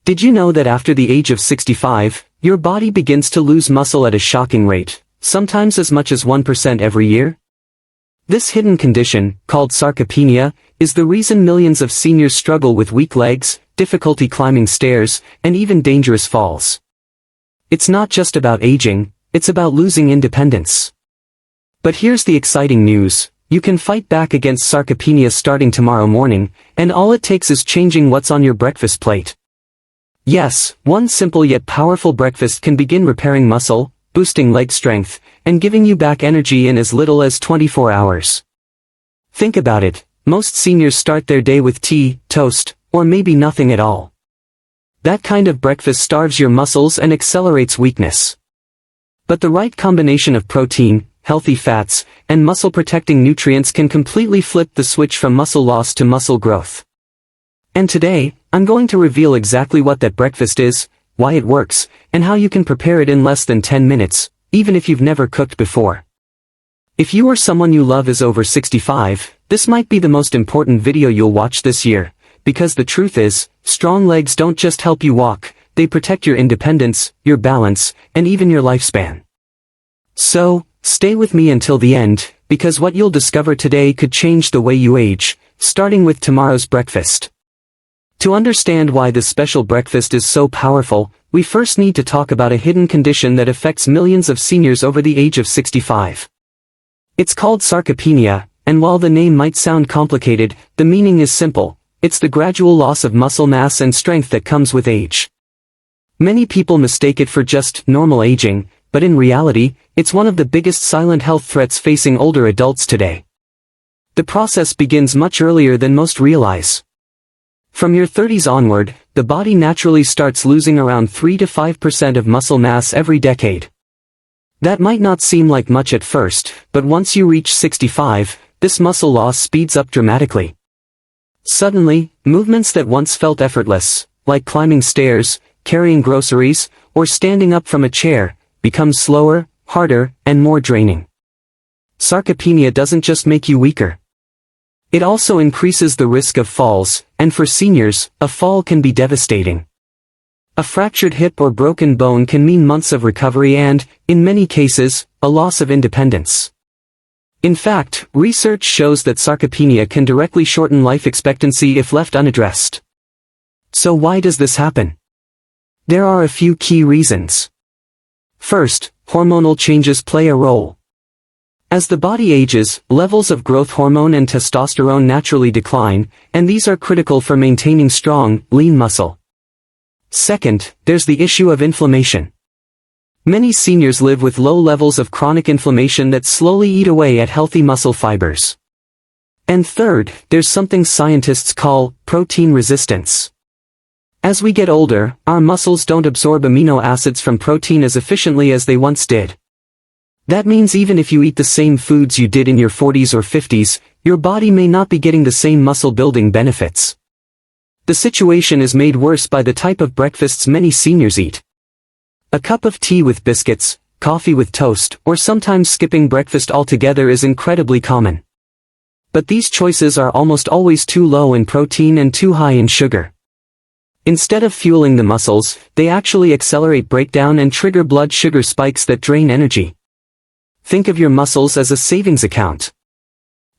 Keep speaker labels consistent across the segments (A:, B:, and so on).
A: Did you know that after the age of 65, your body begins to lose muscle at a shocking rate, sometimes as much as 1% every year? This hidden condition, called sarcopenia, is the reason millions of seniors struggle with weak legs, difficulty climbing stairs, and even dangerous falls. It's not just about aging, it's about losing independence. But here's the exciting news: you can fight back against sarcopenia starting tomorrow morning, and all it takes is changing what's on your breakfast plate. Yes, one simple yet powerful breakfast can begin repairing muscle, boosting leg strength, and giving you back energy in as little as 24 hours. Think about it, most seniors start their day with tea, toast, or maybe nothing at all. That kind of breakfast starves your muscles and accelerates weakness. But the right combination of protein, healthy fats, and muscle-protecting nutrients can completely flip the switch from muscle loss to muscle growth. And today, I'm going to reveal exactly what that breakfast is, why it works, and how you can prepare it in less than 10 minutes, even if you've never cooked before. If you or someone you love is over 65, this might be the most important video you'll watch this year, because the truth is, strong legs don't just help you walk, they protect your independence, your balance, and even your lifespan. So, stay with me until the end, because what you'll discover today could change the way you age, starting with tomorrow's breakfast. To understand why this special breakfast is so powerful, we first need to talk about a hidden condition that affects millions of seniors over the age of 65. It's called sarcopenia, and while the name might sound complicated, the meaning is simple: it's the gradual loss of muscle mass and strength that comes with age. Many people mistake it for just normal aging, but in reality, it's one of the biggest silent health threats facing older adults today. The process begins much earlier than most realize. From your 30s onward, the body naturally starts losing around 3 to 5% of muscle mass every decade. That might not seem like much at first, but once you reach 65, this muscle loss speeds up dramatically. Suddenly, movements that once felt effortless, like climbing stairs, carrying groceries, or standing up from a chair, become slower, harder, and more draining. Sarcopenia doesn't just make you weaker. It also increases the risk of falls, and for seniors, a fall can be devastating. A fractured hip or broken bone can mean months of recovery and, in many cases, a loss of independence. In fact, research shows that sarcopenia can directly shorten life expectancy if left unaddressed. So why does this happen? There are a few key reasons. First, hormonal changes play a role. As the body ages, levels of growth hormone and testosterone naturally decline, and these are critical for maintaining strong, lean muscle. Second, there's the issue of inflammation. Many seniors live with low levels of chronic inflammation that slowly eat away at healthy muscle fibers. And third, there's something scientists call protein resistance. As we get older, our muscles don't absorb amino acids from protein as efficiently as they once did. That means even if you eat the same foods you did in your 40s or 50s, your body may not be getting the same muscle-building benefits. The situation is made worse by the type of breakfasts many seniors eat. A cup of tea with biscuits, coffee with toast, or sometimes skipping breakfast altogether is incredibly common. But these choices are almost always too low in protein and too high in sugar. Instead of fueling the muscles, they actually accelerate breakdown and trigger blood sugar spikes that drain energy. Think of your muscles as a savings account.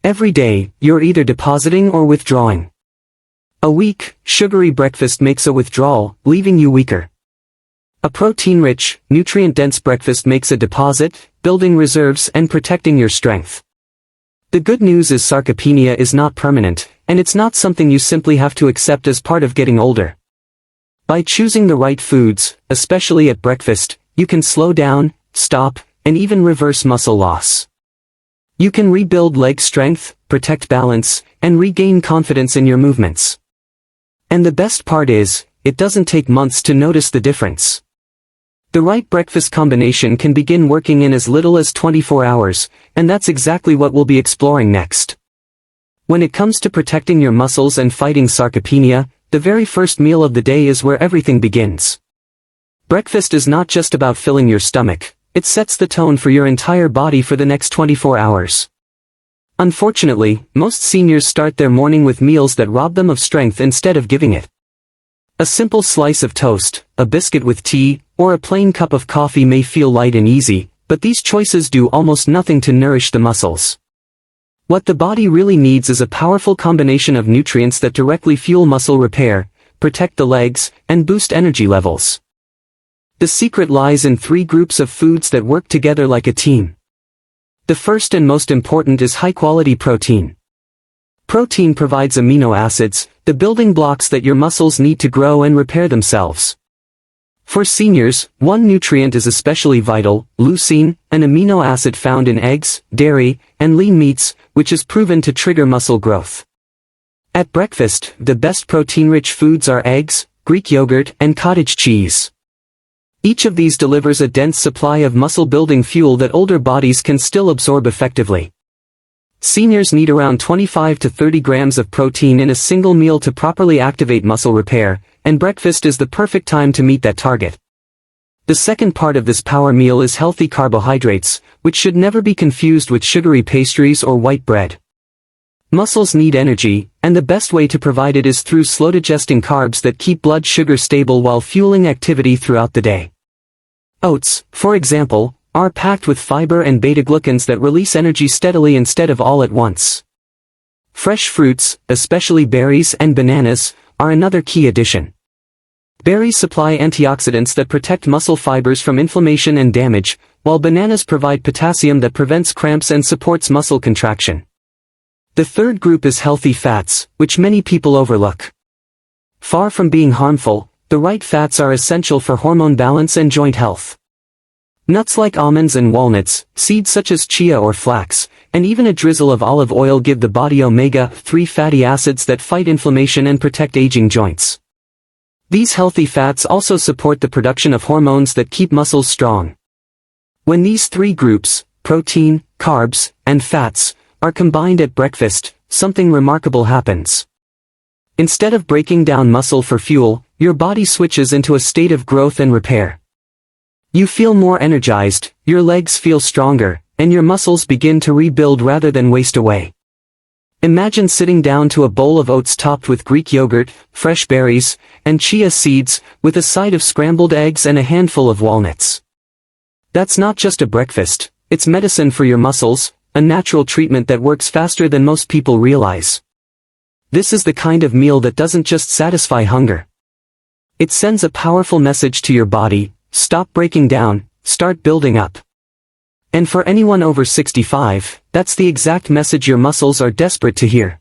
A: Every day, you're either depositing or withdrawing. A weak, sugary breakfast makes a withdrawal, leaving you weaker. A protein-rich, nutrient-dense breakfast makes a deposit, building reserves and protecting your strength. The good news is sarcopenia is not permanent, and it's not something you simply have to accept as part of getting older. By choosing the right foods, especially at breakfast, you can slow down, stop, and even reverse muscle loss. You can rebuild leg strength, protect balance, and regain confidence in your movements. And the best part is, it doesn't take months to notice the difference. The right breakfast combination can begin working in as little as 24 hours, and that's exactly what we'll be exploring next. When it comes to protecting your muscles and fighting sarcopenia, the very first meal of the day is where everything begins. Breakfast is not just about filling your stomach. It sets the tone for your entire body for the next 24 hours. Unfortunately, most seniors start their morning with meals that rob them of strength instead of giving it. A simple slice of toast, a biscuit with tea, or a plain cup of coffee may feel light and easy, but these choices do almost nothing to nourish the muscles. What the body really needs is a powerful combination of nutrients that directly fuel muscle repair, protect the legs, and boost energy levels. The secret lies in 3 groups of foods that work together like a team. The first and most important is high-quality protein. Protein provides amino acids, the building blocks that your muscles need to grow and repair themselves. For seniors, one nutrient is especially vital, leucine, an amino acid found in eggs, dairy, and lean meats, which is proven to trigger muscle growth. At breakfast, the best protein-rich foods are eggs, Greek yogurt, and cottage cheese. Each of these delivers a dense supply of muscle-building fuel that older bodies can still absorb effectively. Seniors need around 25 to 30 grams of protein in a single meal to properly activate muscle repair, and breakfast is the perfect time to meet that target. The second part of this power meal is healthy carbohydrates, which should never be confused with sugary pastries or white bread. Muscles need energy, and the best way to provide it is through slow-digesting carbs that keep blood sugar stable while fueling activity throughout the day. Oats, for example, are packed with fiber and beta-glucans that release energy steadily instead of all at once. Fresh fruits, especially berries and bananas, are another key addition. Berries supply antioxidants that protect muscle fibers from inflammation and damage, while bananas provide potassium that prevents cramps and supports muscle contraction. The third group is healthy fats, which many people overlook. Far from being harmful, the right fats are essential for hormone balance and joint health. Nuts like almonds and walnuts, seeds such as chia or flax, and even a drizzle of olive oil give the body omega-3 fatty acids that fight inflammation and protect aging joints. These healthy fats also support the production of hormones that keep muscles strong. When these 3 groups, protein, carbs, and fats, are combined at breakfast, something remarkable happens. Instead of breaking down muscle for fuel, your body switches into a state of growth and repair. You feel more energized, your legs feel stronger, and your muscles begin to rebuild rather than waste away. Imagine sitting down to a bowl of oats topped with Greek yogurt, fresh berries, and chia seeds, with a side of scrambled eggs and a handful of walnuts. That's not just a breakfast, it's medicine for your muscles, a natural treatment that works faster than most people realize. This is the kind of meal that doesn't just satisfy hunger. It sends a powerful message to your body: stop breaking down, start building up. And for anyone over 65, that's the exact message your muscles are desperate to hear.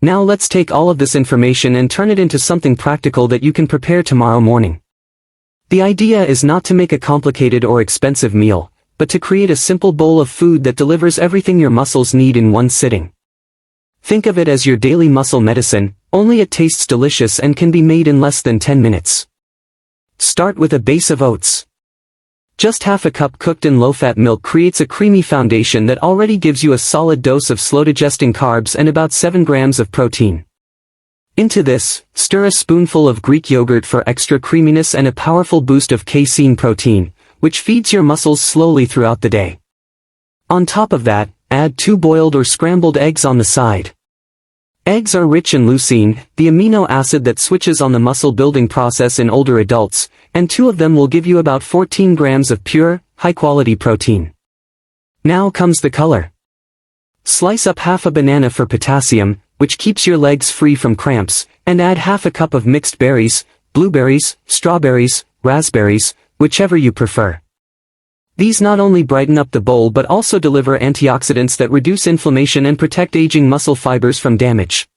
A: Now let's take all of this information and turn it into something practical that you can prepare tomorrow morning. The idea is not to make a complicated or expensive meal, but to create a simple bowl of food that delivers everything your muscles need in one sitting. Think of it as your daily muscle medicine, only it tastes delicious and can be made in less than 10 minutes. Start with a base of oats. Just half a cup cooked in low-fat milk creates a creamy foundation that already gives you a solid dose of slow-digesting carbs and about 7 grams of protein. Into this, stir a spoonful of Greek yogurt for extra creaminess and a powerful boost of casein protein, which feeds your muscles slowly throughout the day. On top of that, add 2 boiled or scrambled eggs on the side. Eggs are rich in leucine, the amino acid that switches on the muscle-building process in older adults, and 2 of them will give you about 14 grams of pure, high-quality protein. Now comes the color. Slice up half a banana for potassium, which keeps your legs free from cramps, and add half a cup of mixed berries, blueberries, strawberries, raspberries, whichever you prefer. These not only brighten up the bowl but also deliver antioxidants that reduce inflammation and protect aging muscle fibers from damage.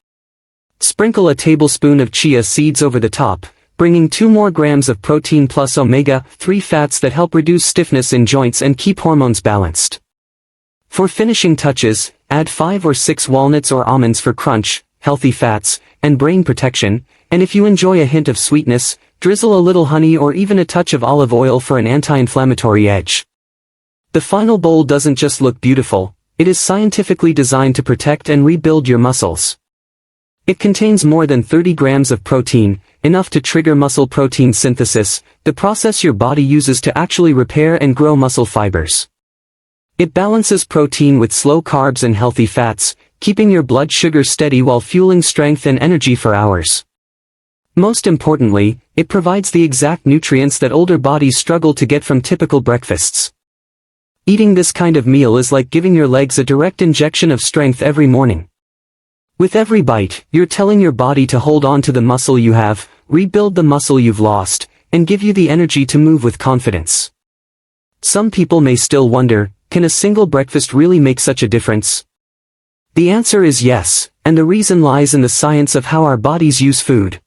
A: Sprinkle a tablespoon of chia seeds over the top, bringing 2 more grams of protein plus omega-3 fats that help reduce stiffness in joints and keep hormones balanced. For finishing touches, add 5 or 6 walnuts or almonds for crunch, healthy fats, and brain protection, and if you enjoy a hint of sweetness, drizzle a little honey or even a touch of olive oil for an anti-inflammatory edge. The final bowl doesn't just look beautiful, it is scientifically designed to protect and rebuild your muscles. It contains more than 30 grams of protein, enough to trigger muscle protein synthesis, the process your body uses to actually repair and grow muscle fibers. It balances protein with slow carbs and healthy fats, keeping your blood sugar steady while fueling strength and energy for hours. Most importantly, it provides the exact nutrients that older bodies struggle to get from typical breakfasts. Eating this kind of meal is like giving your legs a direct injection of strength every morning. With every bite, you're telling your body to hold on to the muscle you have, rebuild the muscle you've lost, and give you the energy to move with confidence. Some people may still wonder, can a single breakfast really make such a difference? The answer is yes, and the reason lies in the science of how our bodies use food.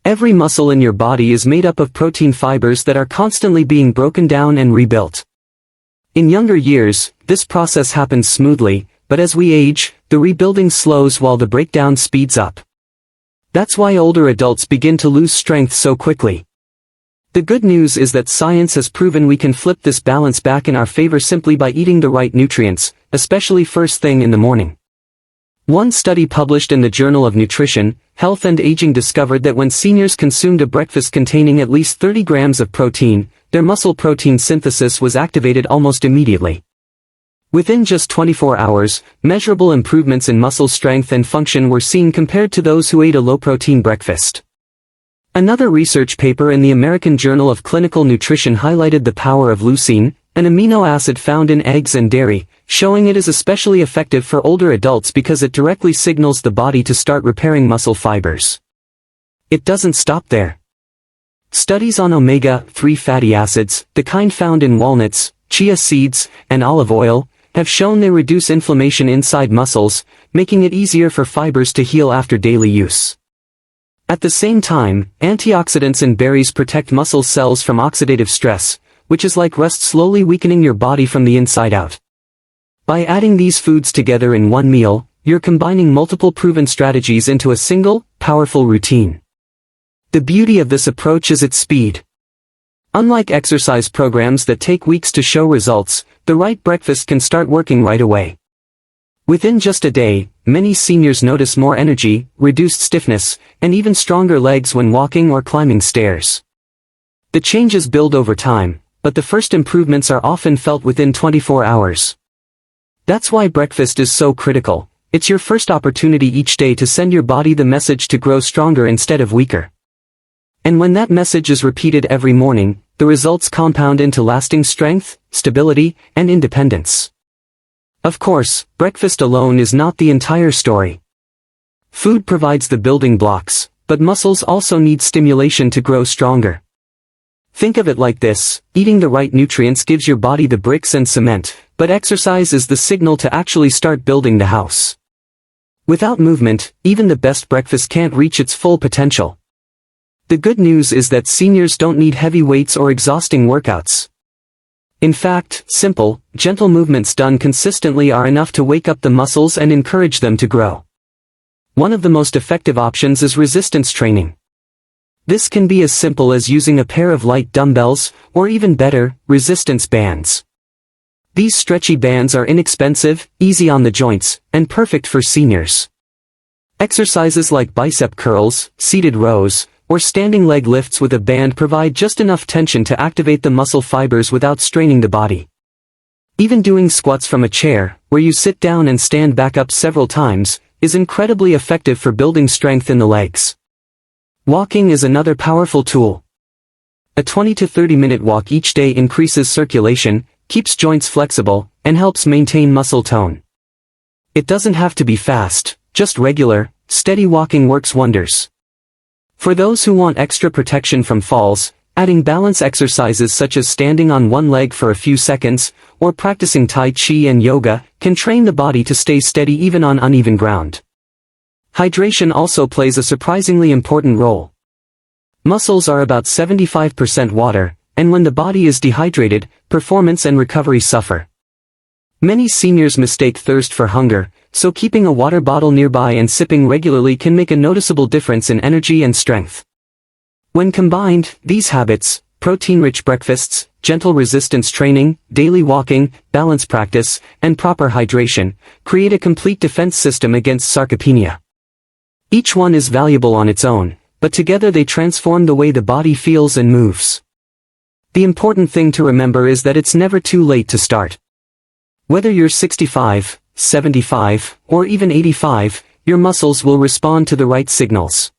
A: Every muscle in your body is made up of protein fibers that are constantly being broken down and rebuilt. In younger years, this process happens smoothly, but as we age, the rebuilding slows while the breakdown speeds up. That's why older adults begin to lose strength so quickly. The good news is that science has proven we can flip this balance back in our favor simply by eating the right nutrients, especially first thing in the morning. One study published in the Journal of Nutrition, Health and Aging discovered that when seniors consumed a breakfast containing at least 30 grams of protein, their muscle protein synthesis was activated almost immediately. Within just 24 hours, measurable improvements in muscle strength and function were seen compared to those who ate a low-protein breakfast. Another research paper in the American Journal of Clinical Nutrition highlighted the power of leucine, an amino acid found in eggs and dairy, showing it is especially effective for older adults because it directly signals the body to start repairing muscle fibers. It doesn't stop there. Studies on omega-3 fatty acids, the kind found in walnuts, chia seeds, and olive oil, have shown they reduce inflammation inside muscles, making it easier for fibers to heal after daily use. At the same time, antioxidants in berries protect muscle cells from oxidative stress, which is like rust slowly weakening your body from the inside out. By adding these foods together in one meal, you're combining multiple proven strategies into a single, powerful routine. The beauty of this approach is its speed. Unlike exercise programs that take weeks to show results, the right breakfast can start working right away. Within just a day, many seniors notice more energy, reduced stiffness, and even stronger legs when walking or climbing stairs. The changes build over time, but the first improvements are often felt within 24 hours. That's why breakfast is so critical. It's your first opportunity each day to send your body the message to grow stronger instead of weaker. And when that message is repeated every morning, the results compound into lasting strength, stability, and independence. Of course, breakfast alone is not the entire story. Food provides the building blocks, but muscles also need stimulation to grow stronger. Think of it like this: eating the right nutrients gives your body the bricks and cement, but exercise is the signal to actually start building the house. Without movement, even the best breakfast can't reach its full potential. The good news is that seniors don't need heavy weights or exhausting workouts. In fact, simple, gentle movements done consistently are enough to wake up the muscles and encourage them to grow. One of the most effective options is resistance training. This can be as simple as using a pair of light dumbbells, or even better, resistance bands. These stretchy bands are inexpensive, easy on the joints, and perfect for seniors. Exercises like bicep curls, seated rows, or standing leg lifts with a band provide just enough tension to activate the muscle fibers without straining the body. Even doing squats from a chair, where you sit down and stand back up several times, is incredibly effective for building strength in the legs. Walking is another powerful tool. A 20 to 30 minute walk each day increases circulation, keeps joints flexible, and helps maintain muscle tone. It doesn't have to be fast, just regular, steady walking works wonders. For those who want extra protection from falls, adding balance exercises such as standing on one leg for a few seconds, or practicing Tai Chi and yoga, can train the body to stay steady even on uneven ground. Hydration also plays a surprisingly important role. Muscles are about 75% water, and when the body is dehydrated, performance and recovery suffer. Many seniors mistake thirst for hunger, so keeping a water bottle nearby and sipping regularly can make a noticeable difference in energy and strength. When combined, these habits, protein-rich breakfasts, gentle resistance training, daily walking, balance practice, and proper hydration, create a complete defense system against sarcopenia. Each one is valuable on its own, but together they transform the way the body feels and moves. The important thing to remember is that it's never too late to start. Whether you're 65, 75, or even 85, your muscles will respond to the right signals.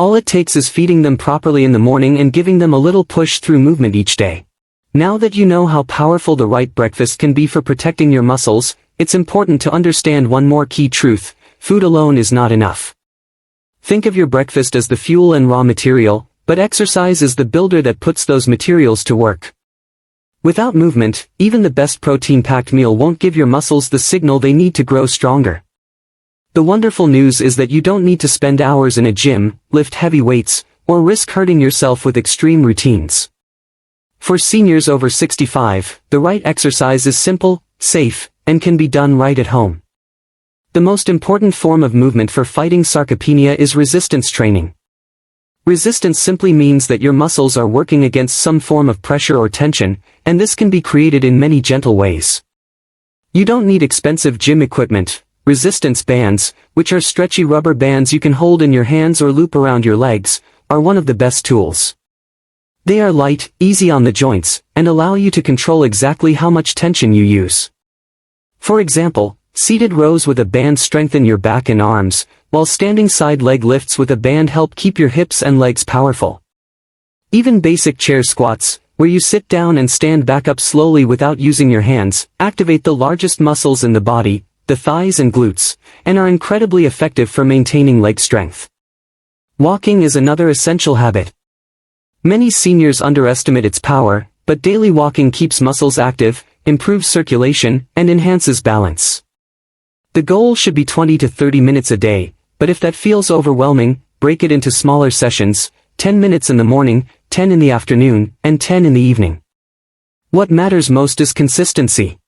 A: All it takes is feeding them properly in the morning and giving them a little push through movement each day. Now that you know how powerful the right breakfast can be for protecting your muscles, it's important to understand one more key truth: food alone is not enough. Think of your breakfast as the fuel and raw material, but exercise is the builder that puts those materials to work. Without movement, even the best protein-packed meal won't give your muscles the signal they need to grow stronger. The wonderful news is that you don't need to spend hours in a gym, lift heavy weights, or risk hurting yourself with extreme routines. For seniors over 65, the right exercise is simple, safe, and can be done right at home. The most important form of movement for fighting sarcopenia is resistance training. Resistance simply means that your muscles are working against some form of pressure or tension, and this can be created in many gentle ways. You don't need expensive gym equipment. Resistance bands, which are stretchy rubber bands you can hold in your hands or loop around your legs, are one of the best tools. They are light, easy on the joints, and allow you to control exactly how much tension you use. For example, seated rows with a band strengthen your back and arms, while standing side leg lifts with a band help keep your hips and legs powerful. Even basic chair squats, where you sit down and stand back up slowly without using your hands, activate the largest muscles in the body, the thighs and glutes, and are incredibly effective for maintaining leg strength. Walking is another essential habit. Many seniors underestimate its power, but daily walking keeps muscles active, improves circulation, and enhances balance. The goal should be 20 to 30 minutes a day, but if that feels overwhelming, break it into smaller sessions: 10 minutes in the morning, 10 in the afternoon, and 10 in the evening. What matters most is consistency.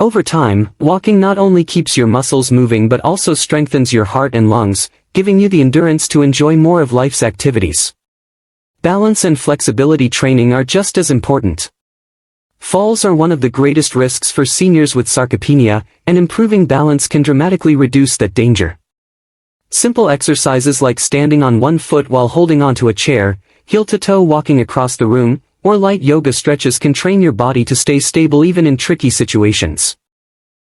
A: Over time, walking not only keeps your muscles moving but also strengthens your heart and lungs, giving you the endurance to enjoy more of life's activities. Balance and flexibility training are just as important. Falls are one of the greatest risks for seniors with sarcopenia, and improving balance can dramatically reduce that danger. Simple exercises like standing on one foot while holding onto a chair, heel-to-toe walking across the room, or light yoga stretches can train your body to stay stable even in tricky situations.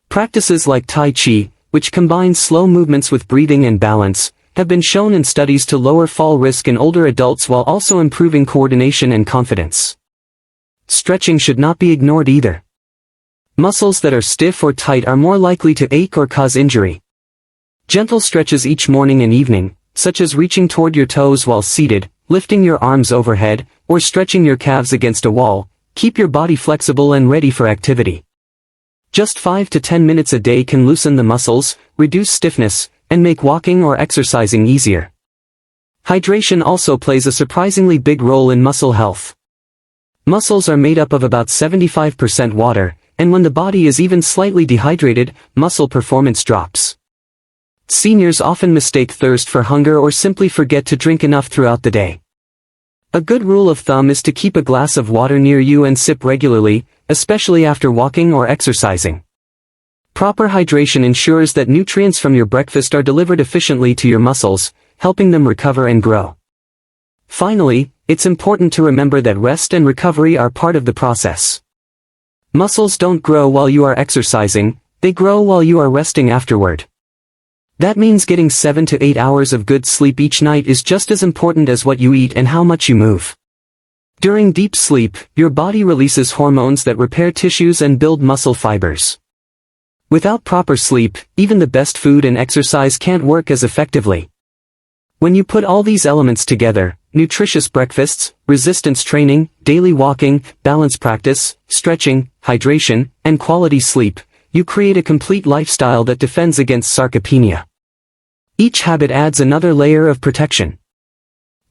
A: Practices like Tai Chi, which combines slow movements with breathing and balance, have been shown in studies to lower fall risk in older adults while also improving coordination and confidence. Stretching should not be ignored either. Muscles that are stiff or tight are more likely to ache or cause injury. Gentle stretches each morning and evening, such as reaching toward your toes while seated, lifting your arms overhead, or stretching your calves against a wall, keep your body flexible and ready for activity. Just 5 to 10 minutes a day can loosen the muscles, reduce stiffness, and make walking or exercising easier. Hydration also plays a surprisingly big role in muscle health. Muscles are made up of about 75% water, and when the body is even slightly dehydrated, muscle performance drops. Seniors often mistake thirst for hunger or simply forget to drink enough throughout the day. A good rule of thumb is to keep a glass of water near you and sip regularly, especially after walking or exercising. Proper hydration ensures that nutrients from your breakfast are delivered efficiently to your muscles, helping them recover and grow. Finally, it's important to remember that rest and recovery are part of the process. Muscles don't grow while you are exercising, they grow while you are resting afterward. That means getting 7 to 8 hours of good sleep each night is just as important as what you eat and how much you move. During deep sleep, your body releases hormones that repair tissues and build muscle fibers. Without proper sleep, even the best food and exercise can't work as effectively. When you put all these elements together, nutritious breakfasts, resistance training, daily walking, balance practice, stretching, hydration, and quality sleep, you create a complete lifestyle that defends against sarcopenia. Each habit adds another layer of protection.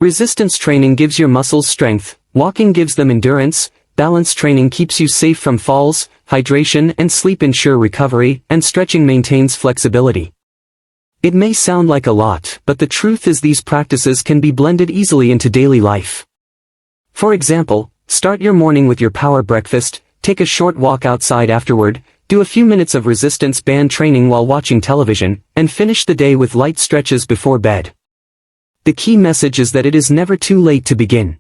A: Resistance training gives your muscles strength, walking gives them endurance, balance training keeps you safe from falls, hydration and sleep ensure recovery, and stretching maintains flexibility. It may sound like a lot, but the truth is these practices can be blended easily into daily life. For example, start your morning with your power breakfast, take a short walk outside afterward, do a few minutes of resistance band training while watching television, and finish the day with light stretches before bed. The key message is that it is never too late to begin.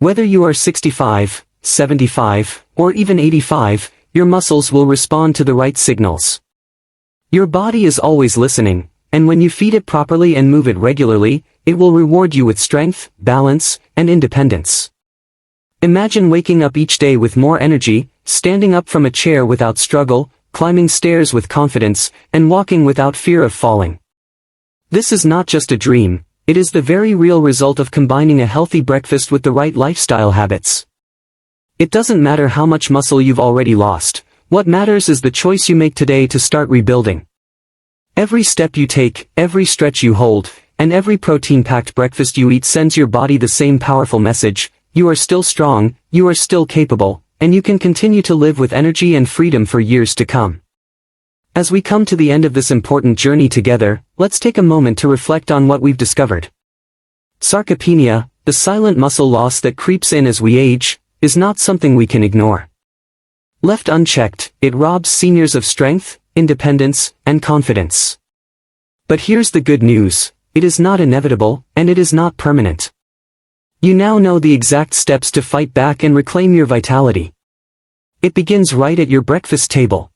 A: Whether you are 65, 75, or even 85, your muscles will respond to the right signals. Your body is always listening, and when you feed it properly and move it regularly, it will reward you with strength, balance, and independence. Imagine waking up each day with more energy, standing up from a chair without struggle, climbing stairs with confidence, and walking without fear of falling. This is not just a dream, it is the very real result of combining a healthy breakfast with the right lifestyle habits. It doesn't matter how much muscle you've already lost, what matters is the choice you make today to start rebuilding. Every step you take, every stretch you hold, and every protein-packed breakfast you eat sends your body the same powerful message: you are still strong, you are still capable, and you can continue to live with energy and freedom for years to come. As we come to the end of this important journey together, let's take a moment to reflect on what we've discovered. Sarcopenia, the silent muscle loss that creeps in as we age, is not something we can ignore. Left unchecked, it robs seniors of strength, independence, and confidence. But here's the good news: it is not inevitable, and it is not permanent. You now know the exact steps to fight back and reclaim your vitality. It begins right at your breakfast table.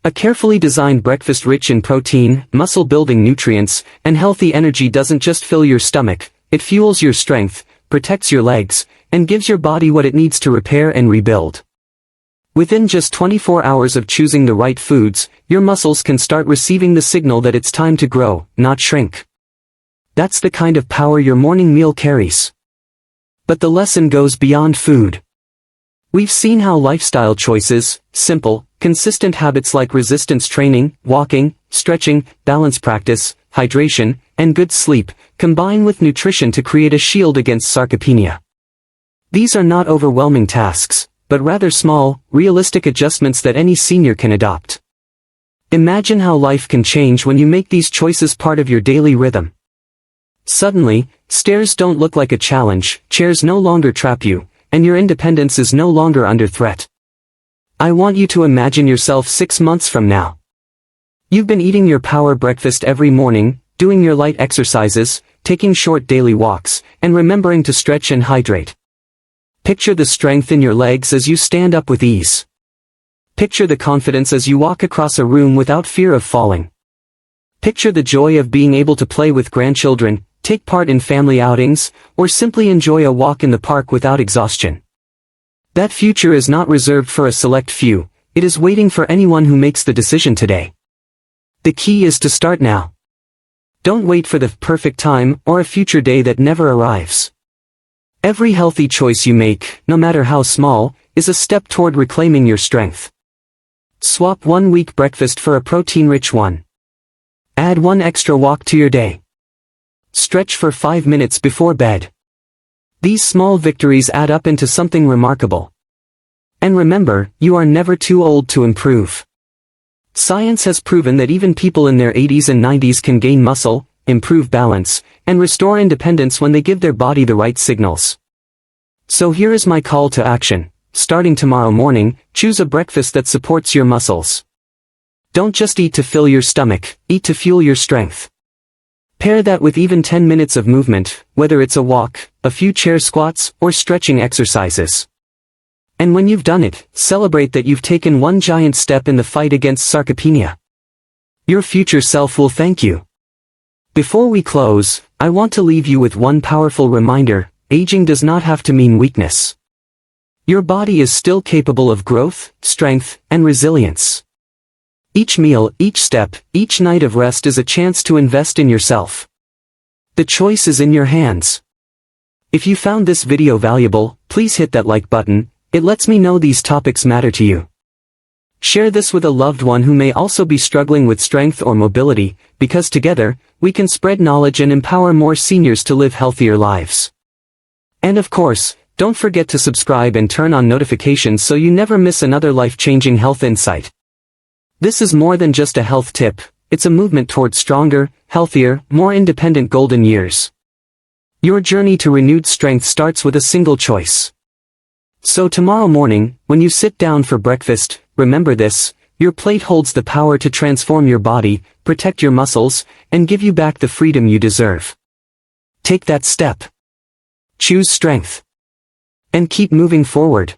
A: A carefully designed breakfast rich in protein, muscle-building nutrients, and healthy energy doesn't just fill your stomach, it fuels your strength, protects your legs, and gives your body what it needs to repair and rebuild. Within just 24 hours of choosing the right foods, your muscles can start receiving the signal that it's time to grow, not shrink. That's the kind of power your morning meal carries. But the lesson goes beyond food. We've seen how lifestyle choices, simple, consistent habits like resistance training, walking, stretching, balance practice, hydration, and good sleep, combine with nutrition to create a shield against sarcopenia. These are not overwhelming tasks, but rather small, realistic adjustments that any senior can adopt. Imagine how life can change when you make these choices part of your daily rhythm. Suddenly, stairs don't look like a challenge, chairs no longer trap you, and your independence is no longer under threat. I want you to imagine yourself 6 months from now. You've been eating your power breakfast every morning, doing your light exercises, taking short daily walks, and remembering to stretch and hydrate. Picture the strength in your legs as you stand up with ease. Picture the confidence as you walk across a room without fear of falling. Picture the joy of being able to play with grandchildren, take part in family outings, or simply enjoy a walk in the park without exhaustion. That future is not reserved for a select few, it is waiting for anyone who makes the decision today. The key is to start now. Don't wait for the perfect time or a future day that never arrives. Every healthy choice you make, no matter how small, is a step toward reclaiming your strength. Swap one weak breakfast for a protein-rich one. Add one extra walk to your day. Stretch for 5 minutes before bed. These small victories add up into something remarkable. And remember, you are never too old to improve. Science has proven that even people in their 80s and 90s can gain muscle, improve balance, and restore independence when they give their body the right signals. So here is my call to action. Starting tomorrow morning, choose a breakfast that supports your muscles. Don't just eat to fill your stomach, eat to fuel your strength. Pair that with even 10 minutes of movement, whether it's a walk, a few chair squats, or stretching exercises. And when you've done it, celebrate that you've taken one giant step in the fight against sarcopenia. Your future self will thank you. Before we close, I want to leave you with one powerful reminder: aging does not have to mean weakness. Your body is still capable of growth, strength, and resilience. Each meal, each step, each night of rest is a chance to invest in yourself. The choice is in your hands. If you found this video valuable, please hit that like button. It lets me know these topics matter to you. Share this with a loved one who may also be struggling with strength or mobility, because together, we can spread knowledge and empower more seniors to live healthier lives. And of course, don't forget to subscribe and turn on notifications so you never miss another life-changing health insight. This is more than just a health tip, it's a movement towards stronger, healthier, more independent golden years. Your journey to renewed strength starts with a single choice. So tomorrow morning, when you sit down for breakfast, remember this: your plate holds the power to transform your body, protect your muscles, and give you back the freedom you deserve. Take that step. Choose strength. And keep moving forward.